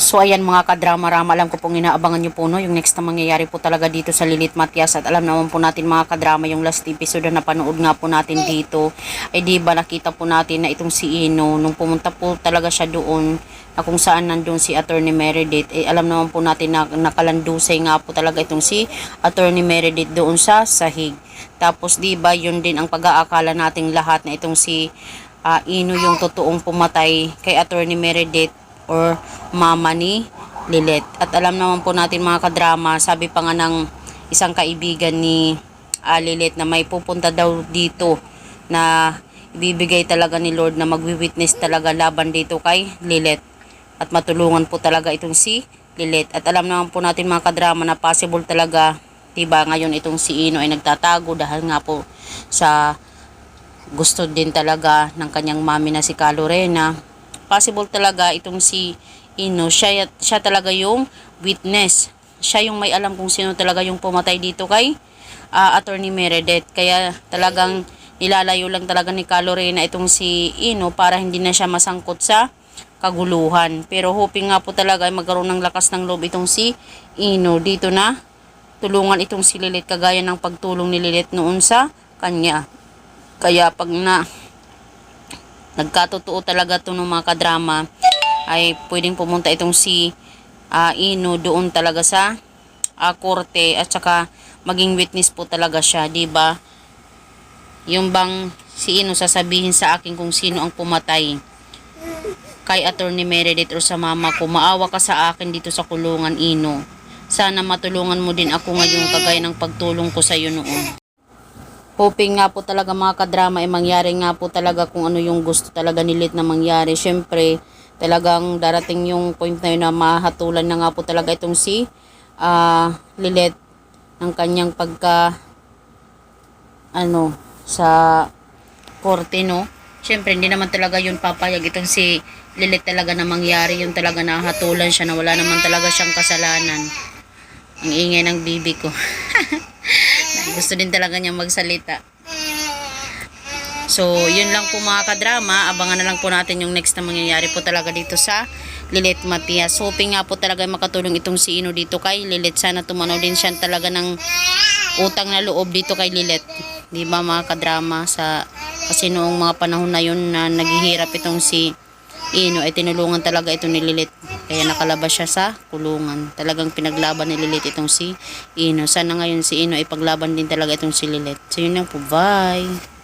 So ayan mga kadrama-rama, alam ko pong inaabangan nyo po no, yung next na mangyayari po talaga dito sa Lilith Matias. At alam naman po natin mga kadrama, yung last episode na napanood nga po natin dito, ay di ba nakita po natin na itong si Ino, nung pumunta po talaga siya doon, na kung saan nandun si Attorney Meredith, eh alam naman po natin na nakalandusay nga po talaga itong si Attorney Meredith doon sa sahig. Tapos di ba yun din ang pag-aakala nating lahat na itong si Ino yung totoong pumatay kay Attorney Meredith or mama ni Lilith. At alam naman po natin mga kadrama, sabi pa nga ng isang kaibigan ni Lilith na may pupunta daw dito na ibibigay talaga ni Lord na magwi-witness talaga laban dito kay Lilith at matulungan po talaga itong si Lilith. At alam naman po natin mga kadrama na possible talaga, diba, ngayon itong si Ino ay nagtatago dahil nga po sa gusto din talaga ng kanyang mami na si Calorena. Possible talaga itong si Ino, siya talaga yung witness. Siya yung may alam kung sino talaga yung pumatay dito kay Attorney Meredith. Kaya talagang nilalayo lang talaga ni Calorena itong si Ino para hindi na siya masangkot sa kaguluhan. Pero hoping nga po talaga ay magkaroon ng lakas ng loob itong si Ino dito na tulungan itong si Lilith kagaya ng pagtulong ni Lilith noon sa kanya. Kaya pag nagkatotoo talaga ito ng mga kadrama, ay pwedeng pumunta itong si Ino doon talaga sa korte at saka maging witness po talaga siya, diba? Yung bang si Ino sasabihin sa akin kung sino ang pumatay kay Attorney Meredith o sa mama ko, maawa ka sa akin dito sa kulungan, Ino. Sana matulungan mo din ako ngayon kagaya ng pagtulong ko sa iyo noon. Hoping nga po talaga mga kadrama ay mangyari nga po talaga kung ano yung gusto talaga ni Lilith na mangyari. Syempre, talagang darating yung point na yun na mahatulan na nga po talaga itong si Lilith ng kanyang pagka sa korte, no? Syempre, hindi naman talaga yun papayag itong si Lilith talaga na mangyari. Yung talaga nahatulan siya na wala naman talaga siyang kasalanan. Ang ingay ng bibi ko. Gusto din talaga niya magsalita. So, yun lang po mga kadrama. Abangan na lang po natin yung next na mangyayari po talaga dito sa Lilith Matias. Hoping nga po talaga makatulong itong si Ino dito kay Lilith. Sana tumanaw din siya talaga ng utang na loob dito kay Lilith. Di ba mga kadrama? Kasi noong mga panahon na yun na naghihirap itong si Ino ay tinulungan talaga ito ni Lilith. Kaya nakalabas siya sa kulungan. Talagang pinaglaban ni Lilith itong si Ino. Sana ngayon si Ino ay paglaban din talaga itong si Lilith. So yun lang po. Bye!